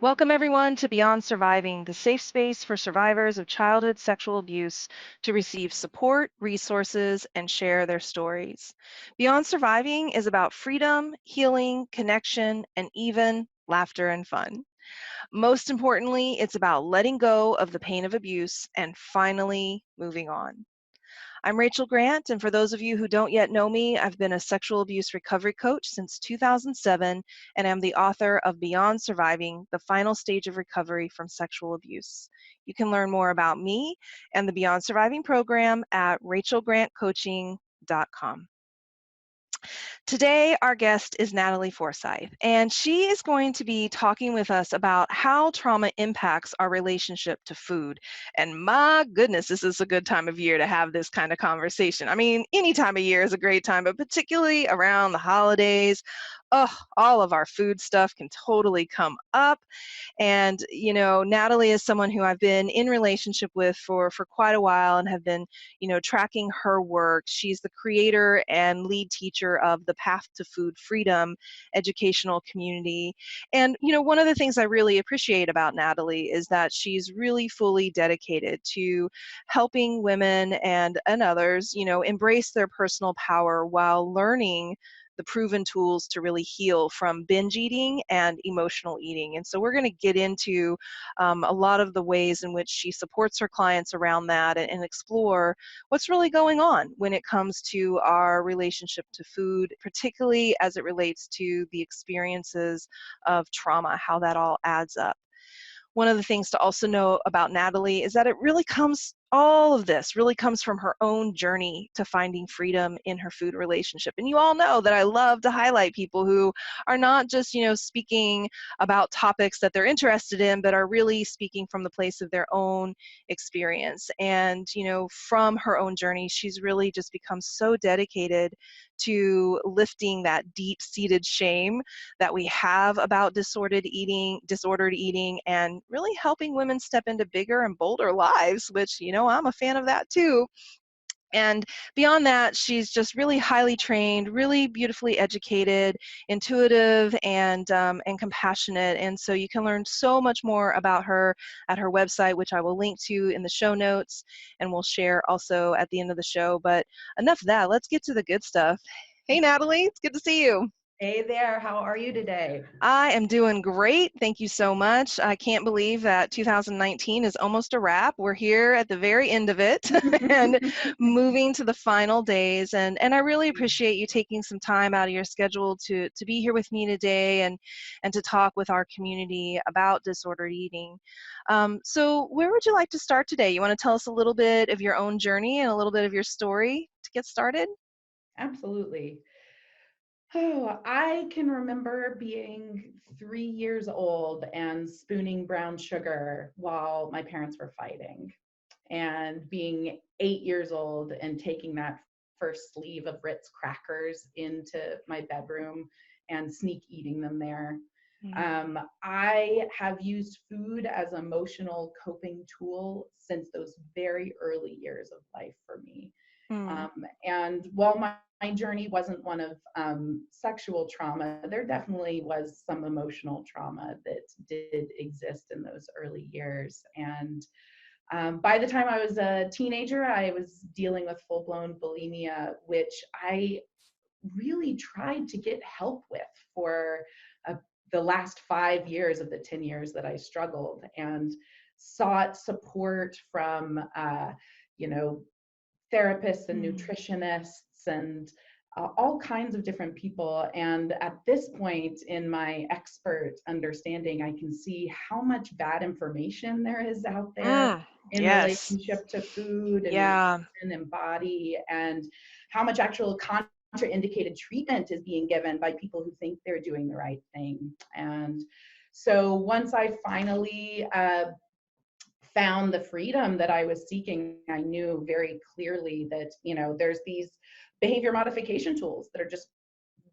Welcome, everyone, to Beyond Surviving, the safe space for survivors of childhood sexual abuse to receive support, resources, and share their stories. Beyond Surviving is about freedom, healing, connection, and even laughter and fun. Most importantly, it's about letting go of the pain of abuse and finally moving on. I'm Rachel Grant, and for those of you who don't yet know me, I've been a sexual abuse recovery coach since 2007, and I'm the author of Beyond Surviving, the final stage of recovery from sexual abuse. You can learn more about me and the Beyond Surviving program at rachelgrantcoaching.com. Today, our guest is Natalie Forsythe, and she is going to be talking with us about how trauma impacts our relationship to food. And my goodness, this is a good time of year to have this kind of conversation. I mean, any time of year is a great time, but particularly around the holidays, oh, all of our food stuff can totally come up. And, Natalie is someone who I've been in relationship with for quite a while and have been, tracking her work. She's the creator and lead teacher of the Path to Food Freedom educational community. And, one of the things I really appreciate about Natalie is that she's really fully dedicated to helping women and others, embrace their personal power while learning the proven tools to really heal from binge eating and emotional eating. And so we're going to get into a lot of the ways in which she supports her clients around that and explore what's really going on when it comes to our relationship to food, particularly as it relates to the experiences of trauma, how that all adds up. One of the things to also know about Natalie is that all of this really comes from her own journey to finding freedom in her food relationship. And you all know that I love to highlight people who are not just, speaking about topics that they're interested in, but are really speaking from the place of their own experience. And, from her own journey, she's really just become so dedicated to lifting that deep-seated shame that we have about disordered eating, and really helping women step into bigger and bolder lives, which, I'm a fan of that too. And beyond that, she's just really highly trained, really beautifully educated, intuitive, and compassionate. And so you can learn so much more about her at her website, which I will link to in the show notes, and we'll share also at the end of the show. But enough of that. Let's get to the good stuff. Hey, Natalie, it's good to see you. Hey there, how are you today? I am doing great. Thank you so much. I can't believe that 2019 is almost a wrap. We're here at the very end of it and moving to the final days. And I really appreciate you taking some time out of your schedule to be here with me today and to talk with our community about disordered eating. So where would you like to start today? You want to tell us a little bit of your own journey and a little bit of your story to get started? Absolutely. Oh, I can remember being 3 years old and spooning brown sugar while my parents were fighting, and being 8 years old and taking that first sleeve of Ritz crackers into my bedroom and sneak eating them there. I have used food as an emotional coping tool since those very early years of life for me. Mm. And while my journey wasn't one of sexual trauma, there definitely was some emotional trauma that did exist in those early years. And by the time I was a teenager, I was dealing with full blown bulimia, which I really tried to get help with for uh, the last 5 years of the 10 years that I struggled, and sought support from, you know, therapists and Mm. nutritionists and all kinds of different people. And at this point in my expert understanding, I can see how much bad information there is out there Mm. in Yes. relationship to food and Yeah. nutrition and body, and how much actual contraindicated treatment is being given by people who think they're doing the right thing. And so once I finally found the freedom that I was seeking, I knew very clearly that, there's these behavior modification tools that are just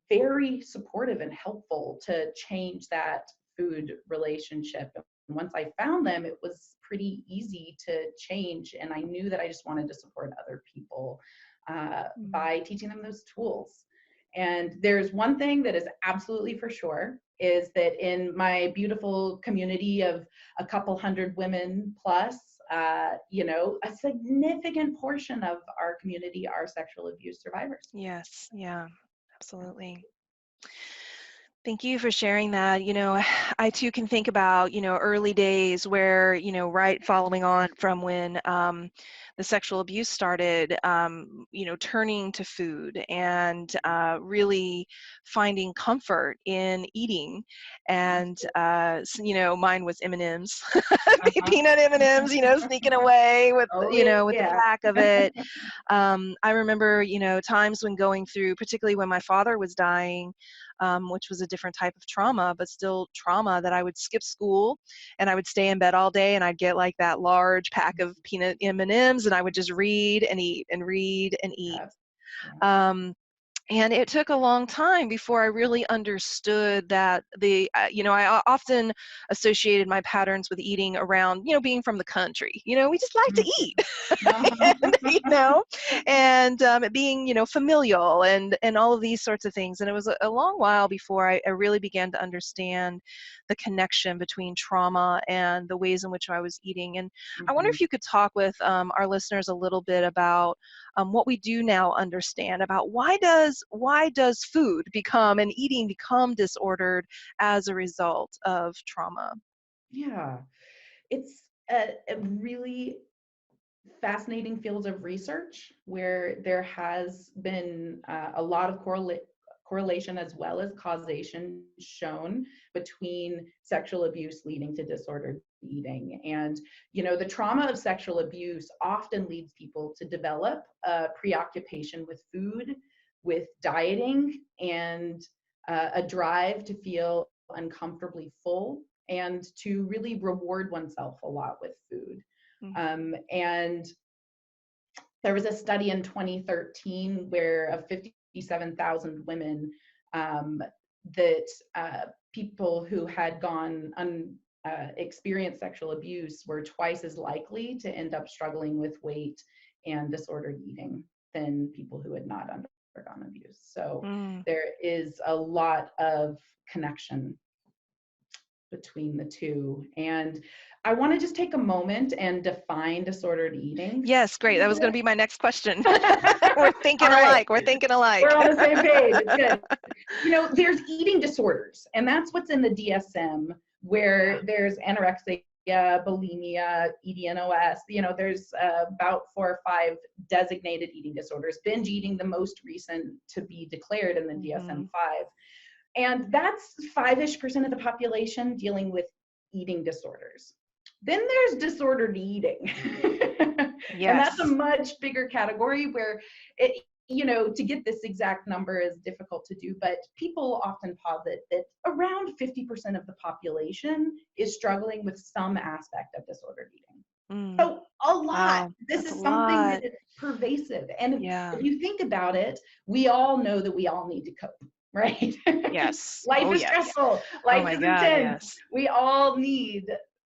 very supportive and helpful to change that food relationship. And once I found them, it was pretty easy to change. And I knew that I just wanted to support other people Mm. by teaching them those tools. And there's one thing that is absolutely for sure. is that in my beautiful community of a couple hundred women plus, a significant portion of our community are sexual abuse survivors. Yes. Yeah. Absolutely. Thank you for sharing that. I too can think about, early days where, right following on from when the sexual abuse started, turning to food and really finding comfort in eating. And, mine was M&Ms, Uh-huh. peanut M&Ms, sneaking away with, Oh with the yeah. pack of it. I remember, times when going through, particularly when my father was dying, which was a different type of trauma, but still trauma, that I would skip school and I would stay in bed all day and I'd get like that large pack of peanut M&Ms and I would just read and eat and read and eat. Yeah. Yeah. Um, and it took a long time before I really understood that I often associated my patterns with eating around, being from the country. We just like to Mhm. eat. Uh-huh. And, and it being, familial and all of these sorts of things. And it was a long while before I really began to understand the connection between trauma and the ways in which I was eating. And I wonder Mhm. if you could talk with our listeners a little bit about what we do now understand about why does food become and eating become disordered as a result of trauma. Yeah. It's a really fascinating field of research where there has been a lot of correlation as well as causation shown between sexual abuse leading to disordered eating. And, the trauma of sexual abuse often leads people to develop a preoccupation with food, with dieting, and a drive to feel uncomfortably full and to really reward oneself a lot with food. And there was a study in 2013 where of 57,000 women, that people who had experienced sexual abuse were twice as likely to end up struggling with weight and disordered eating than people who had not undergone abuse. So Mm. there is a lot of connection between the two. And I want to just take a moment and define disordered eating Yes, a great. That little was going to bit. be my next question. We're thinking All right, alike. We're thinking we're alike. on the same page. It's good. There's eating disorders, and that's what's in the DSM, Yeah. where there's anorexia, bulimia, EDNOS. There's about 4 or 5 designated eating disorders. Binge eating, the most recent to be declared in the Hmm. DSM-5. And that's 5-ish% of the population dealing with eating disorders. Then there's disordered eating. And that's a Yes. much bigger category where to get this exact number is difficult to do, but people often posit that around 50% of the population is struggling with some aspect of disordered eating. Mm. So a lot. Wow. This That's a is something that lot. is pervasive. And Yeah. if you think about it, we all know that we all need to cope, right? Yes. Life Oh, is yes. stressful. Oh Life my is God. intense. Yes. We all need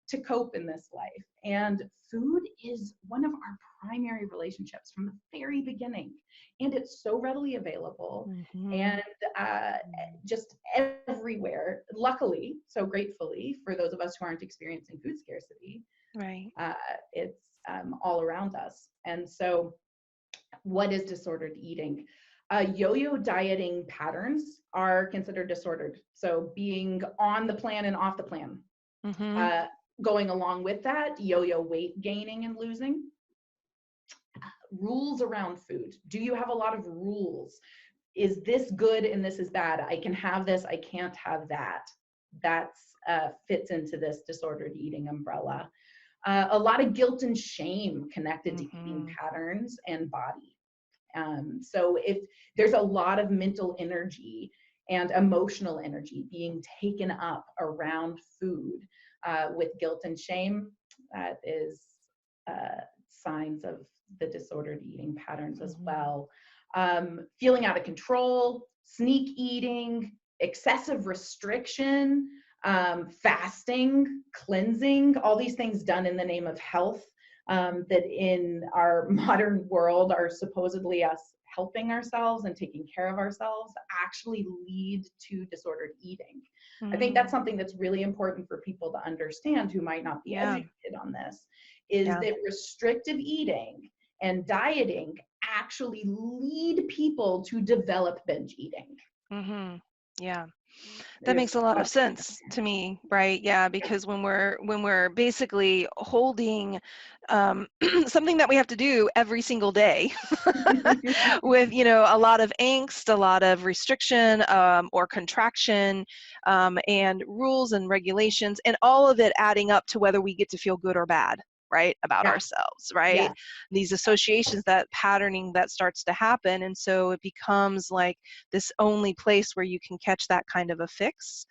to cope in this life. And food is one of our primary relationships from the very beginning. And it's so readily available Hmm. and uh, just everywhere. Luckily, so gratefully, for those of us who aren't experiencing food scarcity, Right. uh, it's all around us. And so, what is disordered eating? Yo-yo dieting patterns are considered disordered. So being on the plan and off the plan. Hmm. Uh, Going along with that, yo-yo weight gaining and losing. Rules around food. Do you have a lot of rules? Is this good and this is bad? I can have this, I can't have that. That's fits into this disordered eating umbrella. A lot of guilt and shame connected to eating Hmm. patterns and body. So if there's a lot of mental energy and emotional energy being taken up around food with guilt and shame, that is signs of the disordered eating patterns as Hmm. well. Feeling out of control, sneak eating, excessive restriction, fasting, cleansing, all these things done in the name of health. that in our modern world are supposedly us helping ourselves and taking care of ourselves actually lead to disordered eating. I think that's Mm, something that's really important for people to understand who might not be yeah. educated on this, is Yeah. that restrictive eating and dieting actually lead people to develop binge eating. Mm-hmm. Yeah. That There's makes a lot of lots of sense to me, right? Yeah, because when we're basically holding something that we have to do every single day with, a lot of angst, a lot of restriction, or contraction, and rules and regulations, and all of it adding up to whether we get to feel good or bad, right, about yeah, ourselves, right? yeah. These associations, that patterning that starts to happen, and so it becomes like this only place where you can catch that kind of a fix.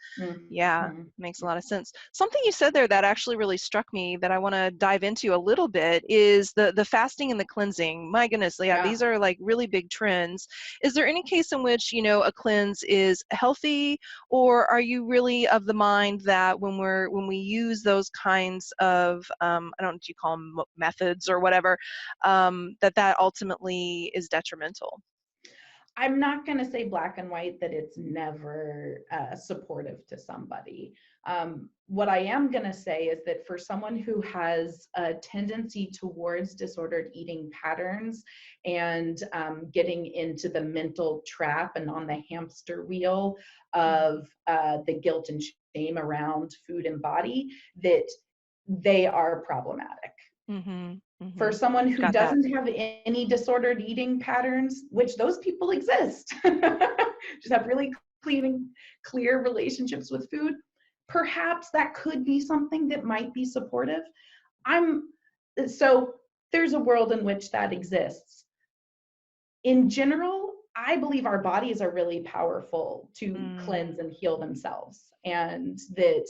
Yeah, Mhm. makes a lot of sense. Something you said there that actually really struck me that I want to dive into a little bit is the fasting and the cleansing. My goodness, yeah, Yeah, these are like really big trends. Is there any case in which, a cleanse is healthy, or are you really of the mind that when we use those kinds of I don't know if you call them methods or whatever, that ultimately is detrimental? I'm not going to say black and white that it's never supportive to somebody. What I am going to say is that for someone who has a tendency towards disordered eating patterns and getting into the mental trap and on the hamster wheel of the guilt and shame around food and body, that they are problematic. Mm-hmm. For Mm-hmm. someone who Got that. doesn't have any disordered eating patterns, which those people exist, just have really clear relationships with food, perhaps that could be something that might be supportive. I'm so there's a world in which that exists. In general, I believe our bodies are really powerful to cleanse Mm. and heal themselves, and that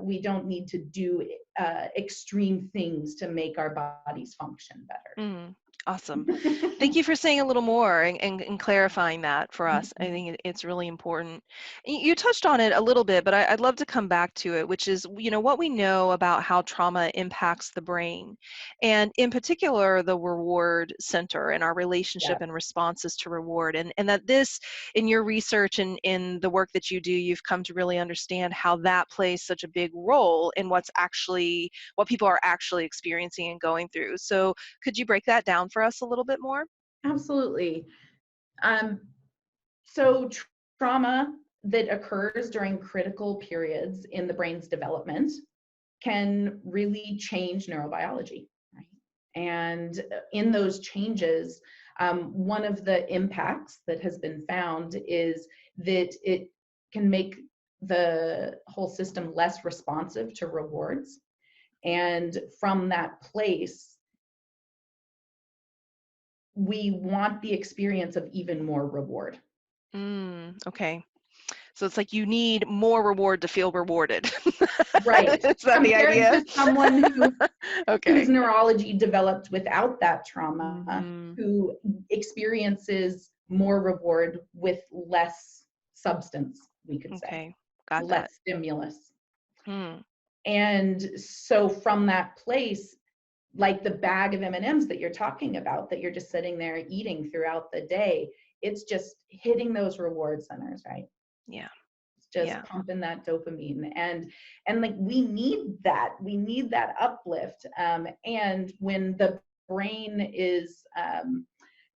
we don't need to do extreme things to make our bodies function Mm, awesome. better. Thank you for saying a little more and clarifying that for us. I think it's really important. You touched on it a little bit, but I'd love to come back to it, which is, what we know about how trauma impacts the brain, and in particular, the reward center and our relationship Yes, and responses to reward. And that this, in your research and in the work that you do, you've come to really understand how that plays such a big role in what people are actually experiencing and going through. So could you break that down for us a little bit more? absolutely. Um, so trauma that occurs during critical periods in the brain's development can really change neurobiology, right? And in those changes, one of the impacts that has been found is that it can make the whole system less responsive to rewards. And from that place, we want the experience of even more reward. Okay. So it's like you need more reward to feel rewarded. Right. Is that the Compared idea? to someone whose Okay. neurology developed without that trauma, Hmm. who experiences more reward with less substance, we could say, Okay. Got that. less stimulus. Hmm. And so from that place, like the bag of M&Ms that you're talking about, that you're just sitting there eating throughout the day, it's just hitting those reward centers, right? Yeah. Just Yeah. pumping that dopamine, and like we need that uplift, and when the brain is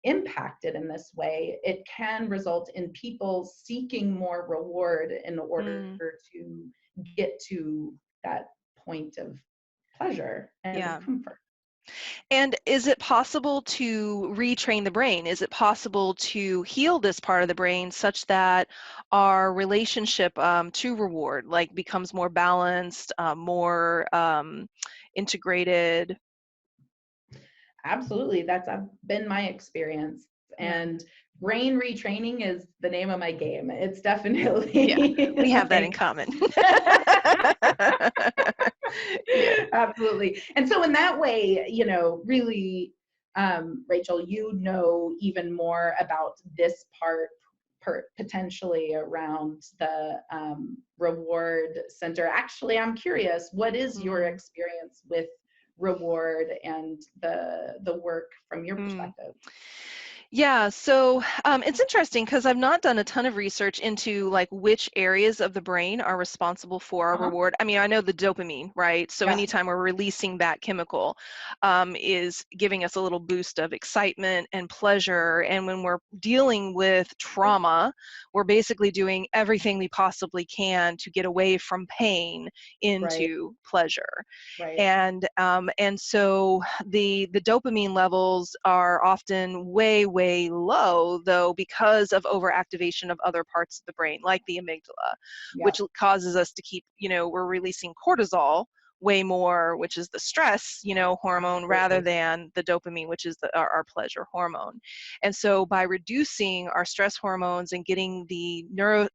impacted in this way, it can result in people seeking more reward in order Mm, to get to that point of pleasure and of yeah. comfort. And is it possible to retrain the brain? Is it possible to heal this part of the brain such that our relationship to reward like becomes more balanced, more integrated? Absolutely, that's been my experience. Yeah. And brain retraining is the name of my game. It's Yeah. definitely We have that in like common. Yeah. absolutely. And so in that way, really, Rachel, you know even more about this part potentially around the reward center. Actually, I'm curious, what is your Mm. experience with reward and the work from your Mm. perspective? Yeah, so it's interesting because I've not done a ton of research into like which areas of the brain are responsible for our Uh-huh. reward. I mean, I know the dopamine, right? So Yeah. anytime we're releasing that chemical, is giving us a little boost of excitement and pleasure. And when we're dealing with trauma, we're basically doing everything we possibly can to get away from pain Right. into pleasure. Right. And so the dopamine levels are often way low, though, because of overactivation of other parts of the brain like the amygdala, Yeah. which causes us to keep, we're releasing cortisol way more, which is the stress, hormone, rather Absolutely. than the dopamine, which is our pleasure hormone. And so by reducing our stress hormones and getting the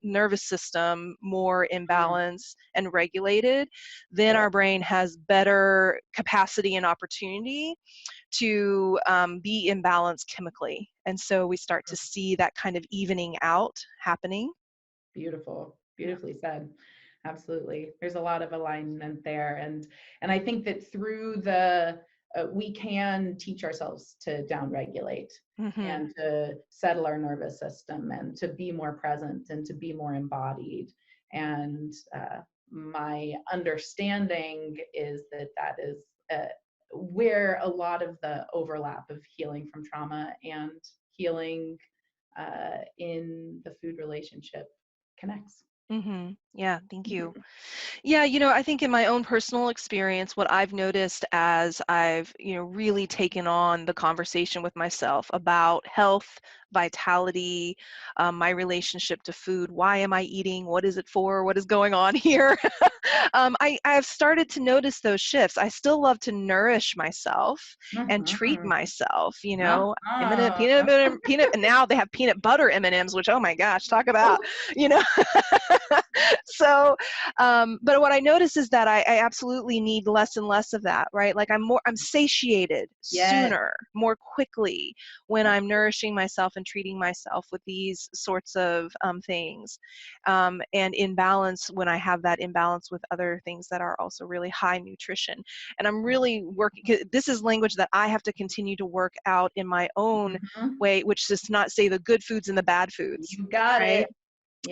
nervous system more in Mm. balance and regulated, then Yeah. our brain has better capacity and opportunity to be in balance chemically. And so we start to see that kind of evening out happening. Beautiful. Yeah. Beautifully said. Absolutely. There's a lot of alignment there. And I think that through the we can teach ourselves to downregulate Mm-hmm. and to settle our nervous system and to be more present and to be more embodied. And my understanding is that that is where a lot of the overlap of healing from trauma and healing in the food relationship connects. Mm-hmm. Yeah, thank you. Yeah, I think in my own personal experience, what I've noticed as I've, really taken on the conversation with myself about health, vitality, my relationship to food, why am I eating? What is it for? What is going on here? I've started to notice those shifts. I still love to nourish myself and treat Mhm. myself, Uh-huh. peanut, and now they have peanut butter M&Ms, which, oh my gosh, talk about, you know. So, but what I notice is that I absolutely need less and less of that, right? Like I'm satiated Yes. sooner, more quickly when Yep. I'm nourishing myself and treating myself with these sorts of things, and in balance when I have that imbalance with other things that are also really high nutrition. And I'm Yep. really working. This is language that I have to continue to work out in my own Mhm. way, which is to not say the good foods and the bad foods, You got right? it.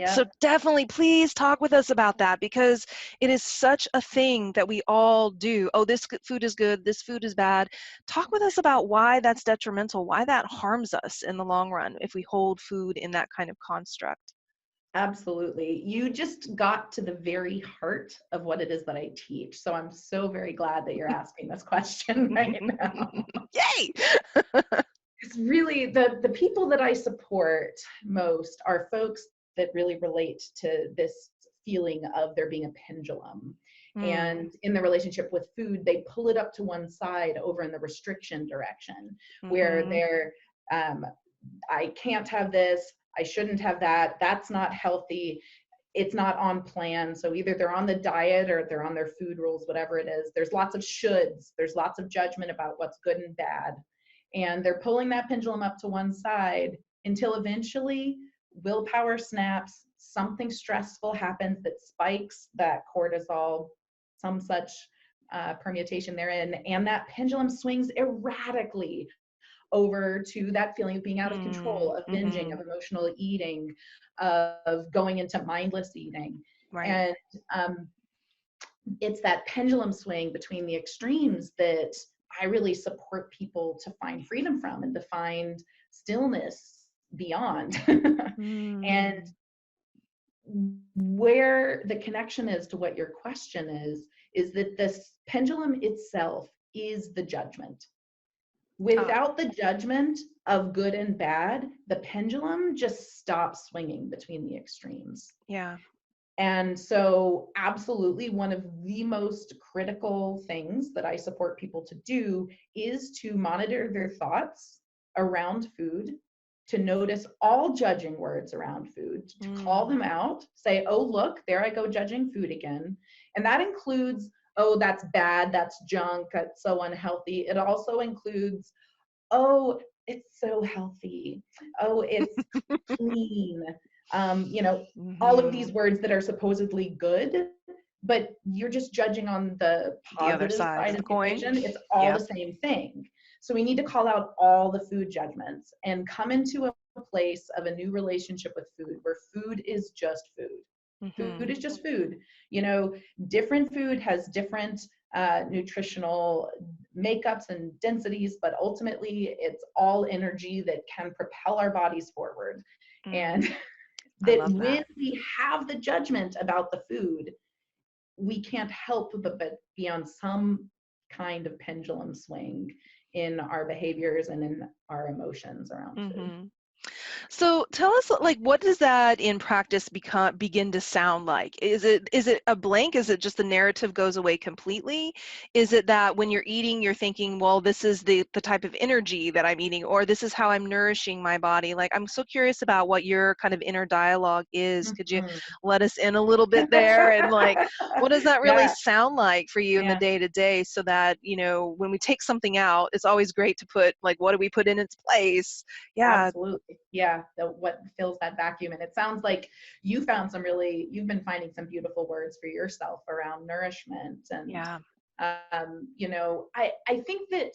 So Yep. definitely please talk with us about that, because it is such a thing that we all do. Oh, this food is good, this food is bad. Talk with us about why that's detrimental, why that harms us in the long run if we hold food in that kind of construct. Absolutely. You just got to the very heart of what it is that I teach. So I'm so very glad that you're asking this question right now. Yay! It's really the people that I support most are folks that really relate to this feeling of there being a pendulum. Mm, And in the relationship with food, they pull it up to one side over in the restriction direction, where mm-hmm, they're, um, I can't have this, I shouldn't have that, that's not healthy, it's not on plan. So either they're on the diet or they're on their food rules, whatever it is. There's lots of shoulds, there's lots of judgment about what's good and bad. And they're pulling that pendulum up to one side until eventually willpower snaps, something stressful happens that spikes that cortisol, some such permutation therein, and that pendulum swings erratically over to that feeling of being out of control, of binging, mm-hmm, of emotional eating, of going into mindless eating. right. And um, it's that pendulum swing between the extremes that I really support people to find freedom from and to find stillness beyond. And Mm, where the connection is to what your question is that this pendulum itself is the judgment. ah, Without the judgment of good and bad, the pendulum just stops swinging between the extremes. yeah. And so, absolutely, one of the most critical things that I support people to do is to monitor their thoughts around food, to notice all judging words around food, to call Mm, them out, say, oh, look, there I go judging food again. And that includes, oh, that's bad, that's junk, that's so unhealthy. It also includes, oh, it's so healthy. Oh, it's clean. You know, all of mm-hmm, these words that are supposedly good, but you're just judging on the The other positive side side of of the the coin. equation. It's all the Yep. same thing. So we need to call out all the food judgments and come into a place of a new relationship with food where food is just food. Food Mm-hmm. is just food. You know, different food has different nutritional makeups and densities, but ultimately it's all energy that can propel our bodies forward. Mm, And I that love when that. we have the judgment about the food, we can't help but be on some kind of pendulum swing in our behaviors and in our emotions around food. Mm-hmm. So tell us, like, what does that in practice begin to sound like? Is it a blank? Is it just the narrative goes away completely? Is it that when you're eating, you're thinking, well, this is the type of energy that I'm eating, or this is how I'm nourishing my body? Like, I'm so curious about what your kind of inner dialogue is. Could you Mhm. let us in a little bit there? And like, what does that really Yeah, sound like for you in the yeah. day to day, so that, when we take something out, it's always great to put, like, what do we put in its place? Yeah. Absolutely. Yeah. What fills that vacuum. And it sounds like you've been finding some beautiful words for yourself around nourishment. And, Yeah. I think that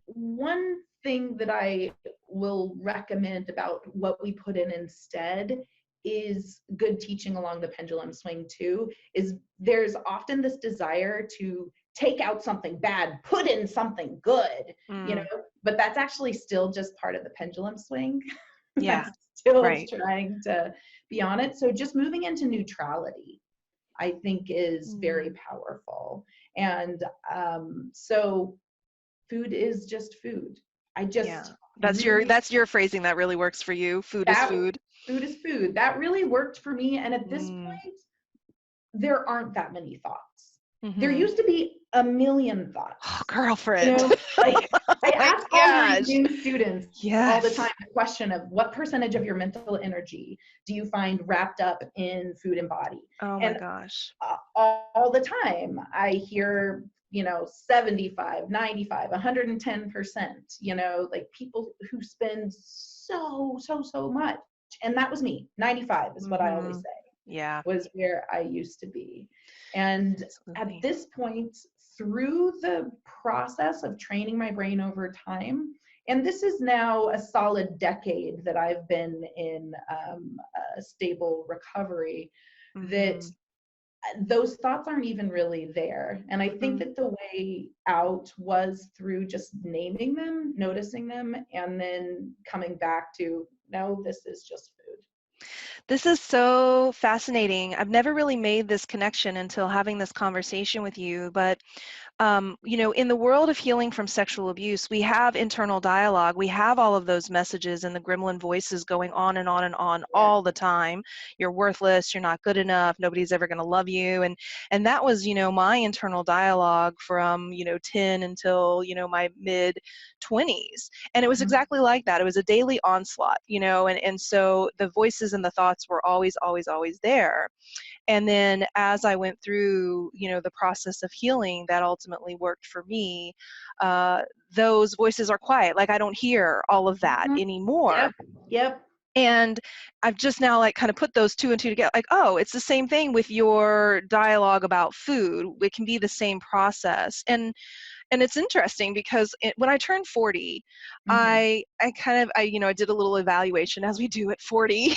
one thing that I will recommend about what we put in instead is good teaching along the pendulum swing too, is there's often this desire to take out something bad, put in something good, you know, Mm, but that's actually still just part of the pendulum swing. yeah. That's still Right. trying to be on it. So just moving into neutrality, I think, is very Mm, powerful. And so food is just food. I yeah. just That's your really, that's your phrasing that really works for you. Food is that food. food is food. That really worked for me. And at this Mm, point, there aren't that many thoughts. There mm-hmm. used to be a million Oh, thoughts. You girlfriend. know, like I Oh my ask all my gosh. new students all the time Yes. the question of what percentage of your mental energy do you find wrapped up in food and body? Oh my And gosh. all the time I hear, 75, 95, 110%, like people who spend so much. And that was me. 95 is what I always Mm-hmm. say, Yeah, was where I used to be. And at absolutely. this point, through the process of training my brain over time, and this is now a solid decade that I've been in a stable recovery, that Mm-hmm. those thoughts aren't even really there. And I think Mm. that the way out was through just naming them, noticing them, and then coming back to, no, this is just food. This is so fascinating. I've never really made this connection until having this conversation with you, but in the world of healing from sexual abuse, we have internal dialogue. We have all of those messages and the gremlin voices going on and on and on Yeah. all the time. You're worthless. You're not good enough. Nobody's ever going to love you. And that was, my internal dialogue from, 10 until, my mid 20s. And it was Mhm. exactly like that. It was a daily onslaught, and so the voices and the thoughts were always, always, always there. And then as I went through, the process of healing that ultimately worked for me, uh, those voices are quiet. Like, I don't hear all of that Mhm. anymore. Yep. Yep. And I've just now, like, kind of put those two and two together. Like, oh, it's the same thing with your dialogue about food. It can be the same process. And it's interesting because when I turned 40, Mhm. I did a little evaluation, as we do at 40,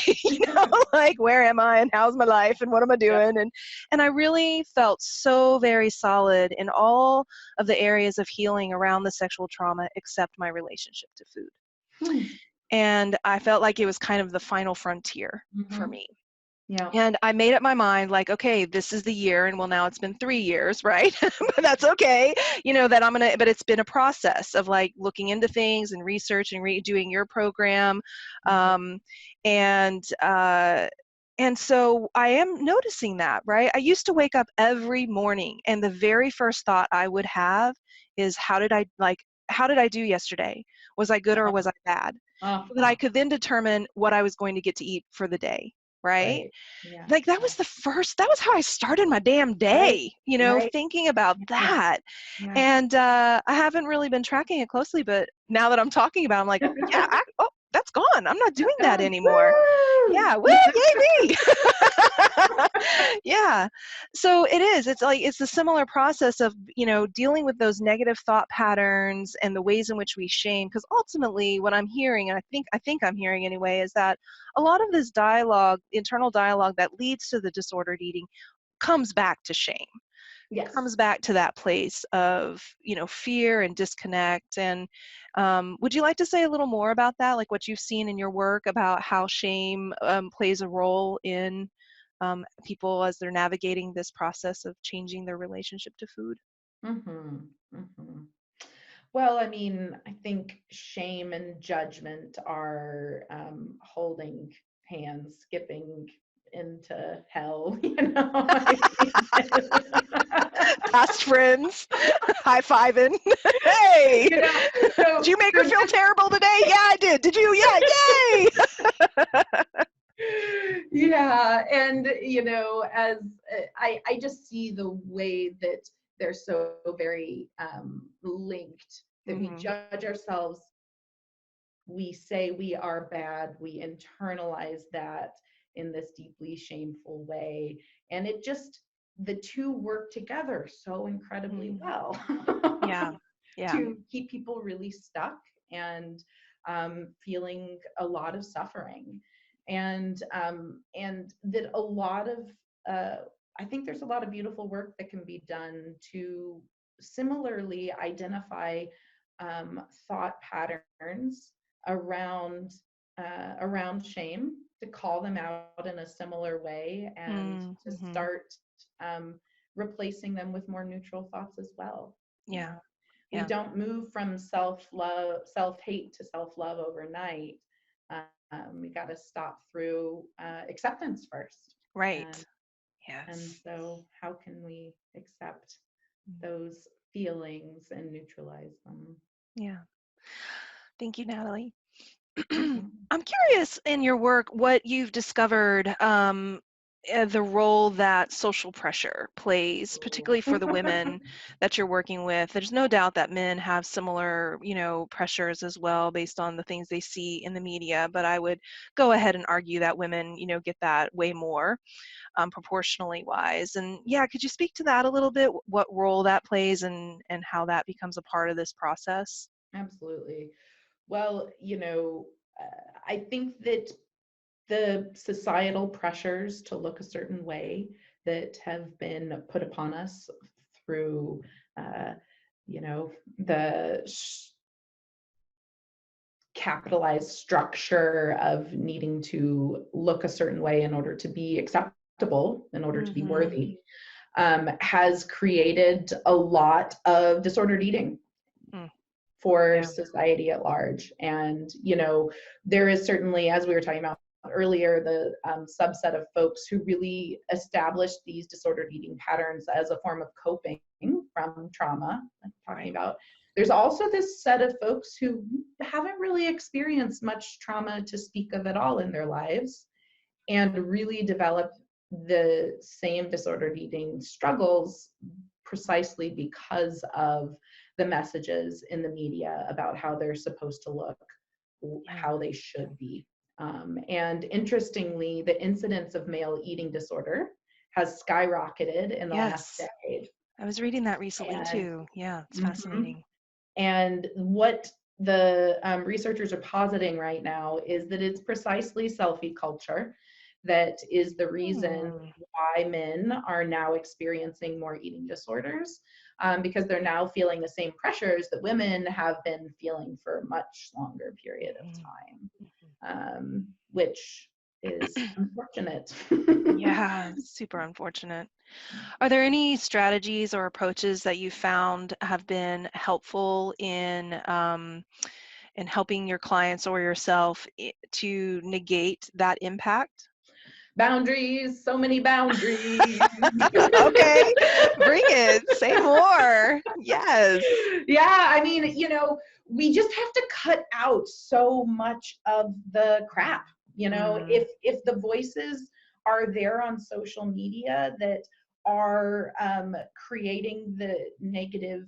like, where am I and how's my life and what am I Yep. doing? And I really felt so very solid in all of the areas of healing around the sexual trauma except my relationship to food. Hmm. And I felt like it was kind of the final frontier for Mhm. me. Yeah. And I made up my mind, like, okay, this is the year, and well, now it's been 3 years, right? But that's okay, that but it's been a process of, like, looking into things and research and redoing your program. Mhm. Um, and, uh, and so I am noticing that, right? I used to wake up every morning, and the very first thought I would have is, how did I do yesterday? Was I good or was I bad? So that I Uh-huh. could then determine what I was going to get to eat for the day, right? Right. Yeah. Like, Yeah. that was how I started my damn Right. day, Right. thinking about Yeah. that. Yeah. And I haven't really been tracking it closely, but now that I'm talking about it, I'm like, yeah, oh, that's gone. I'm not doing that anymore. Woo! Yeah, woo, yay me. Yeah. So it is. It's like it's a similar process of, dealing with those negative thought patterns and the ways in which we shame. Because ultimately, what I'm hearing, and I think I'm hearing anyway, is that a lot of this dialogue, internal dialogue that leads to the disordered eating, comes back to shame. Yes. Comes back to that place of, fear and disconnect. And would you like to say a little more about that, like what you've seen in your work about how shame plays a role in people as they're navigating this process of changing their relationship to food? Mm-hmm. Mm-hmm. Well, I mean, I think shame and judgment are holding hands, skipping into hell, I mean, Past friends, high fiving. Hey, you know, did you make her feel terrible today? Yeah, I did. Did you? Yeah, yay! yeah, and as I just see the way that they're so very linked, that we Hmm. judge ourselves, we say we are bad, we internalize that in this deeply shameful way, and it just, the two work together so incredibly Hmm. well Yeah, yeah. to keep people really stuck and feeling a lot of suffering, and that a lot of I think there's a lot of beautiful work that can be done to similarly identify thought patterns around around shame, to call them out in a similar way, and to Mm-hmm. start um, replacing them with more neutral thoughts as well. You Yeah, know, we yeah. don't move from self-love, self-hate to self-love overnight. We got to stop through acceptance first, and Right. and Yes. so how can we accept those feelings and neutralize them? Yeah. Thank you, Natalie. Mhm. I'm curious in your work what you've discovered the role that social pressure plays, particularly for the women that you're working with. There's no doubt that men have similar, pressures as well based on the things they see in the media, but I would go ahead and argue that women, get that way more proportionally wise. And yeah, could you speak to that a little bit? What role that plays and how that becomes a part of this process? Absolutely. Well, I think that the societal pressures to look a certain way that have been put upon us through, uh, the capitalized structure of needing to look a certain way in order to be acceptable, in order to be Hmm. worthy, has created a lot of disordered eating Mm, for yeah. society at large. And, there is certainly, as we were talking about earlier, the subset of folks who really established these disordered eating patterns as a form of coping from trauma, like talking Right. about. There's also this set of folks who haven't really experienced much trauma to speak of at all in their lives, and really developed the same disordered eating struggles precisely because of the messages in the media about how they're supposed to look, Yeah. how they should be. And interestingly, the incidence of male eating disorder has skyrocketed in the last Yes. decade. I was reading that recently And too. Yeah, it's mhm. fascinating. And what the researchers are positing right now is that it's precisely selfie culture that is the reason Hmm. why men are now experiencing more eating disorders, because they're now feeling the same pressures that women have been feeling for a much longer period of Mhm. time, which is unfortunate. Yeah, super unfortunate. Are there any strategies or approaches that you found have been helpful in helping your clients or yourself to negate that impact? Boundaries, so many boundaries. Okay, bring it. Say more. Yes. Yeah, I mean, we just have to cut out so much of the crap. Mm, If the voices are there on social media that are creating the negative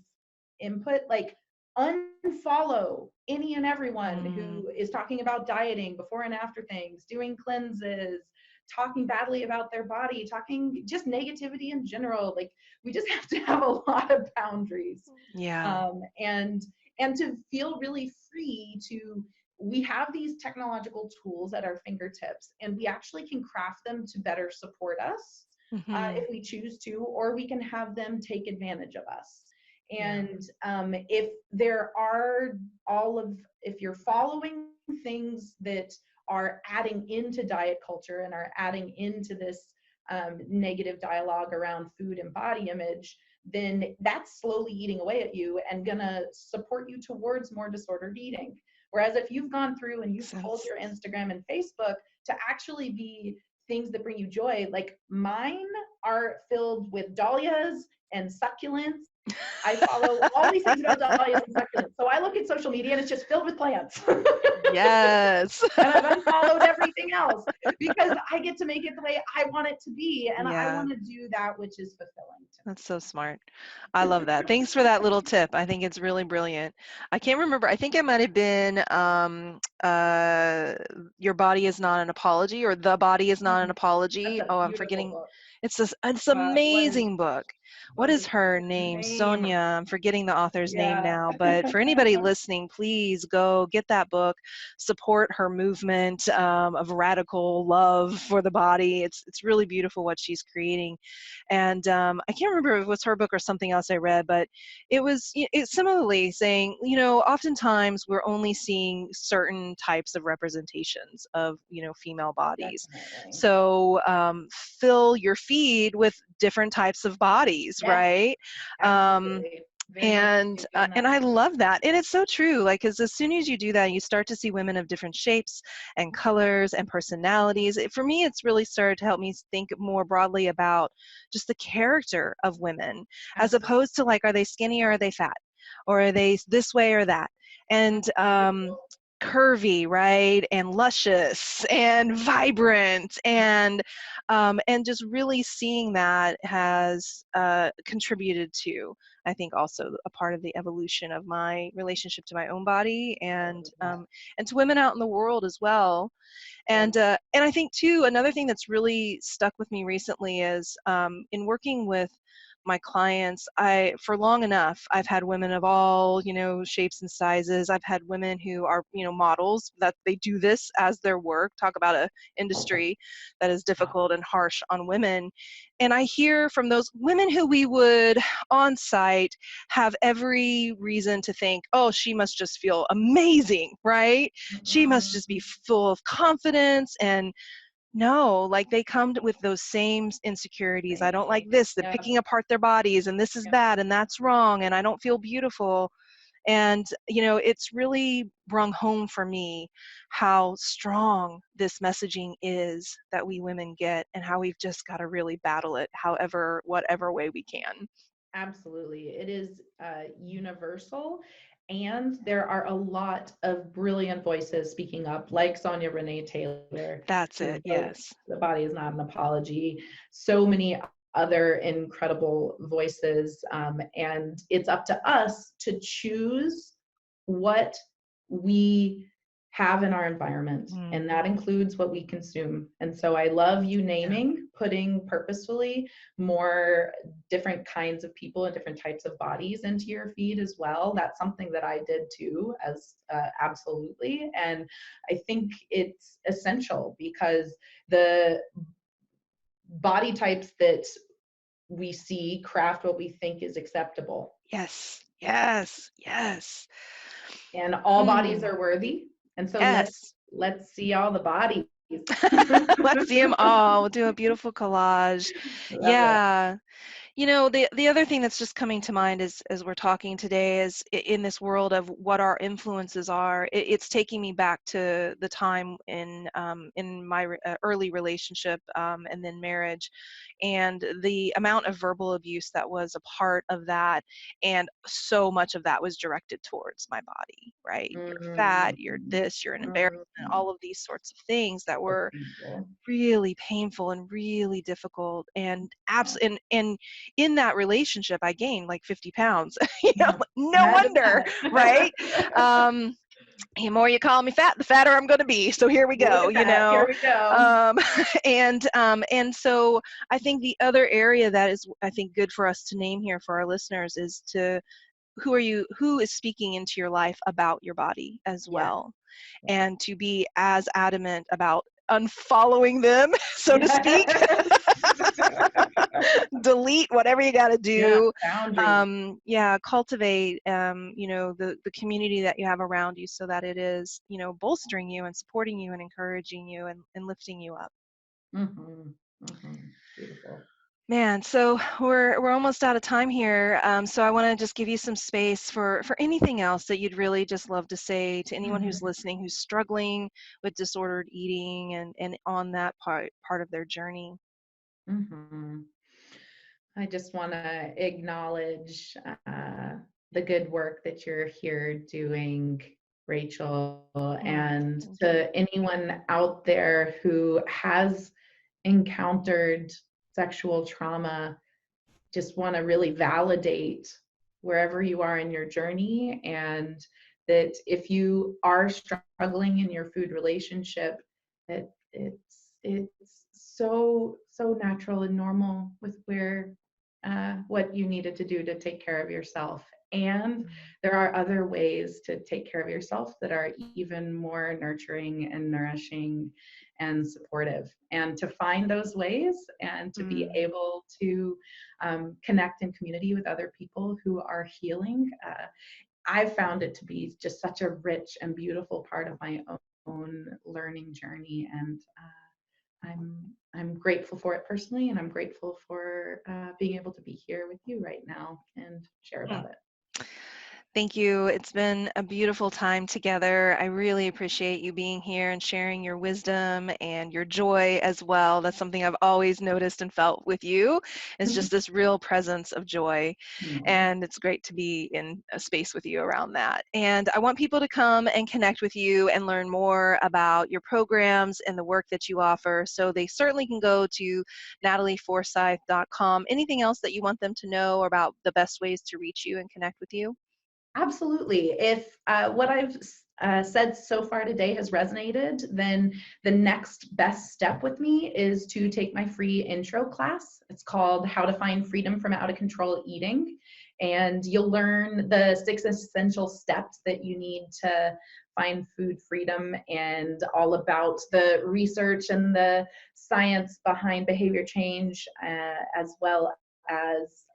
input, like, unfollow any and everyone mm, who is talking about dieting, before and after things, doing cleanses, talking badly about their body, talking just negativity in general. Like, we just have to have a lot of boundaries. Yeah. And to feel really free to, we have these technological tools at our fingertips, and we actually can craft them to better support us, Hmm. if we choose to, or we can have them take advantage of us. Yeah. And if there are if you're following things that are adding into diet culture and are adding into this negative dialogue around food and body image, then that's slowly eating away at you and gonna support you towards more disordered eating. Whereas if you've gone through and Makes you've culled sense. your Instagram and Facebook to actually be things that bring you joy, like mine are filled with dahlias and succulents. I follow all these things about dahlias and succulents. So I look at social media and it's just filled with plants. Yes. And I've unfollowed everything else because I get to make it the way I want it to be. And I Yeah. want to do that which is fulfilling That's so smart. I love that. Thanks for that little tip. I think it's really brilliant. I can't remember. I think it might have been Your Body Is Not an Apology, or The Body Is to Not an me. That's Apology. a Oh, I'm beautiful forgetting. book. It's What is amazing book. What is her her name? name? Sonia. I'm forgetting the author's name Yeah. now, but for anybody listening, please go get that book. Support her movement of radical love for the body. It's really beautiful what she's creating. And I can't remember if it was her book or something else I read, but it's similarly saying, oftentimes we're only seeing certain types of representations of, female bodies. Definitely. So fill your feed with different types of bodies, Yes, right? Um, absolutely. Very much and in that. I love that, and it's so true. Like, because as soon as you do that, you start to see women of different shapes and colors and personalities. For me, it's really started to help me think more broadly about just the character of women, as Absolutely. opposed to, like, are they skinny or are they fat, or are they this way or that, and That's beautiful. curvy, right, and luscious and vibrant, and just really seeing that has contributed to, I think, also a part of the evolution of my relationship to my own body, I love that. and to women out in the world as well. Yes. And I think too, another thing that's really stuck with me recently is in working with my clients, for long enough, I've had women of all, shapes and sizes. I've had women who are, models, that they do this as their work. Talk about a industry that is Wow. difficult and harsh on women. And I hear from those women who we would on site have every reason to think, oh, she must just feel amazing, right? She must just be Mm-mm. full of confidence. And no, like, they come with those same insecurities. I Same don't like thing. this. They're Yep. picking apart their bodies, and this is Yep. bad, and that's wrong, and I don't feel beautiful. And, it's really brung home for me how strong this messaging is that we women get, and how we've just got to really battle it, whatever way we can. Absolutely. It is universal. And there are a lot of brilliant voices speaking up, like Sonia Renee Taylor, That's who it. wrote Yes. The Body Is Not an Apology. So many other incredible voices. And it's up to us to choose what we have in our environment, and that Mhm. includes what we consume. And so I love you Yeah. putting purposefully more different kinds of people and different types of bodies into your feed as well. That's something that I did too, as absolutely. And I think it's essential because the body types that we see craft what we think is acceptable. Yes. Yes. Yes. And all bodies Mm. are worthy. And so Yes. let's see all the bodies. Let's see them all. We'll do a beautiful collage. Love it. Yeah. The other thing that's just coming to mind as we're talking today is, in this world of what our influences are, it's taking me back to the time in my early relationship, and then marriage, and the amount of verbal abuse that was a part of that, and so much of that was directed towards my body, right? You're fat, you're Mm, this, you're an embarrassment, mm, all of these sorts of things that so were painful. really painful and really difficult, and Yeah. and in that relationship I gained like 50 pounds. Yeah. No Imagine wonder, right? that. um The more you call me fat, the fatter I'm going to be. So here we Look go, at that. Here we go. Um, and so I think the other area that is, I think, good for us to name here for our listeners is to who is speaking into your life about your body as Yeah. well, Yeah. and to be as adamant about unfollowing them, so to speak. Yes. Delete whatever you got to Yeah. do. Boundaries. Yeah, cultivate the community that you have around you, so that it is, bolstering you and supporting you and encouraging you and lifting you up. Mm-hmm. Mm-hmm. Beautiful. Man, so we're almost out of time here. So I want to just give you some space for anything else that you'd really just love to say to anyone who's listening, who's struggling with disordered eating and on that part of their journey. Mm-hmm. I just want to acknowledge the good work that you're here doing, Rachel, and Thank you. to anyone out there who has encountered sexual trauma, just want to really validate wherever you are in your journey, and that if you are struggling in your food relationship, that it's so natural and normal with where what you needed to do to take care of yourself. And there are other ways to take care of yourself that are even more nurturing and nourishing and supportive. And to find those ways and to be able to connect in community with other people who are healing, I've found it to be just such a rich and beautiful part of my own learning journey. And I'm grateful for it personally, and I'm grateful for being able to be here with you right now and share Mm. about it. Thank you. It's been a beautiful time together. I really appreciate you being here and sharing your wisdom and your joy as well. That's something I've always noticed and felt with you, is just this real presence of joy. Mm. And it's great to be in a space with you around that. And I want people to come and connect with you and learn more about your programs and the work that you offer. So they certainly can go to natalieforsythe.com. Anything else that you want them to know about the best ways to reach you and connect with you? Absolutely. If what I've said so far today has resonated, then the next best step with me is to take my free intro class. It's called How to Find Freedom from Out of Control Eating. And you'll learn the 6 essential steps that you need to find food freedom, and all about the research and the science behind behavior change, as well as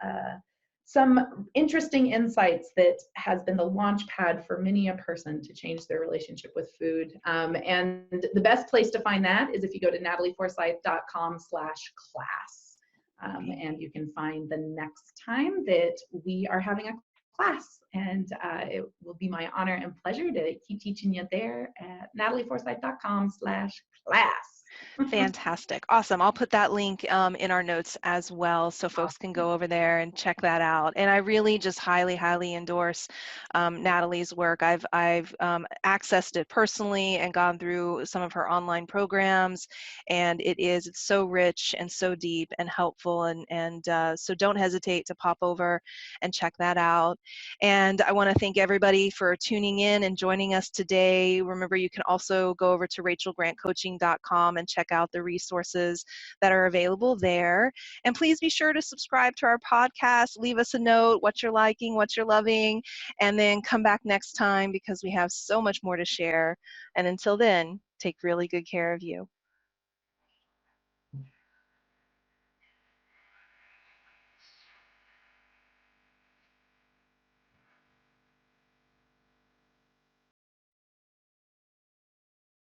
some interesting insights that has been the launch pad for many a person to change their relationship with food. And the best place to find that is if you go to natalieforsythe.com/class. And you can find the next time that we are having a class. And it will be my honor and pleasure to keep teaching you there at natalieforsythe.com/class. Fantastic. Awesome. I'll put that link in our notes as well, so folks can go over there and check that out. And I really just highly, highly endorse Natalie's work. I've accessed it personally and gone through some of her online programs, and it's so rich and so deep and helpful. And so don't hesitate to pop over and check that out. And I want to thank everybody for tuning in and joining us today. Remember, you can also go over to rachelgrantcoaching.com and check out the resources that are available there. And please be sure to subscribe to our podcast, leave us a note, what you're liking, what you're loving, and then come back next time because we have so much more to share. And until then, take really good care of you.